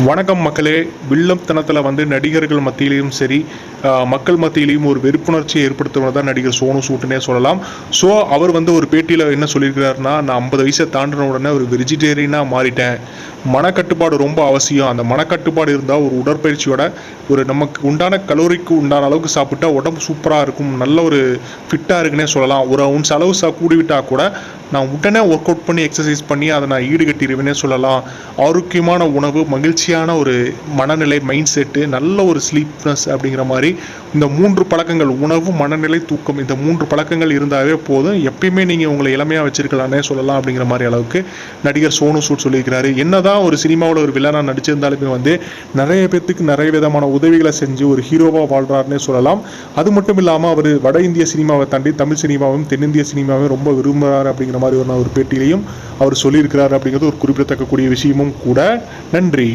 வணக்கம் மக்களே. வில்லத்தனத்தில் நடிகர்கள் மத்தியிலையும் சரி, மக்கள் மத்தியிலையும் ஒரு வெறுப்புணர்ச்சியை ஏற்படுத்துவது தான் நடிகர் சோனு சூட்னே சொல்லலாம். ஸோ அவர் ஒரு பேட்டியில் என்ன சொல்லியிருக்கிறாருன்னா, நான் 50 வயசை தாண்டின உடனே ஒரு வெஜிடேரியனாக மாறிட்டேன். மனக்கட்டுப்பாடு ரொம்ப அவசியம். அந்த மனக்கட்டுப்பாடு இருந்தால் ஒரு உடற்பயிற்சியோட நமக்கு உண்டான கலோரிக்கு உண்டான அளவுக்கு சாப்பிட்டா உடம்பு சூப்பராக இருக்கும், நல்ல ஒரு ஃபிட்டாக இருக்குன்னே சொல்லலாம். ஒரு அவுன்ஸ் அளவு கூடிவிட்டால் கூட நான் உடனே ஒர்க் அவுட் பண்ணி எக்ஸசைஸ் பண்ணி அதை நான் ஈடுகட்டிடுவேனே சொல்லலாம். ஆரோக்கியமான உணவு, மகிழ்ச்சியான ஒரு மனநிலை, மைண்ட் செட்டு, நல்ல ஒரு ஸ்லீப்னஸ் அப்படிங்கிற மாதிரி இந்த 3 பழக்கங்கள், உணவு, மனநிலை, தூக்கம், இந்த 3 பழக்கங்கள் இருந்தாவே போதும், எப்பயுமே நீங்கள் உங்களை இளமையாக வச்சிருக்கலான்னே சொல்லலாம் அப்படிங்கிற மாதிரி அளவுக்கு நடிகர் சோனு சூட் சொல்லியிருக்கிறாரு. என்னதான் ஒரு சினிமாவில் ஒரு வில்லனாக நடிச்சிருந்தாலுமே நிறைய பேர்த்துக்கு நிறைய விதமான உதவிகளை செஞ்சு ஒரு ஹீரோவாக வாழ்கிறாருன்னே சொல்லலாம். அது மட்டும் இல்லாமல் அவர் வட இந்திய சினிமாவை தாண்டி தமிழ் சினிமாவும் தென்னிந்திய சினிமாவும் ரொம்ப விரும்புகிறார் அப்படிங்கிற மாதிரி ஒரு பேட்டியிலையும் அவர் சொல்லியிருக்கிறார் அப்படிங்கிறது ஒரு குறிப்பிடத்தக்கக்கூடிய விஷயமும் கூட. நன்றி.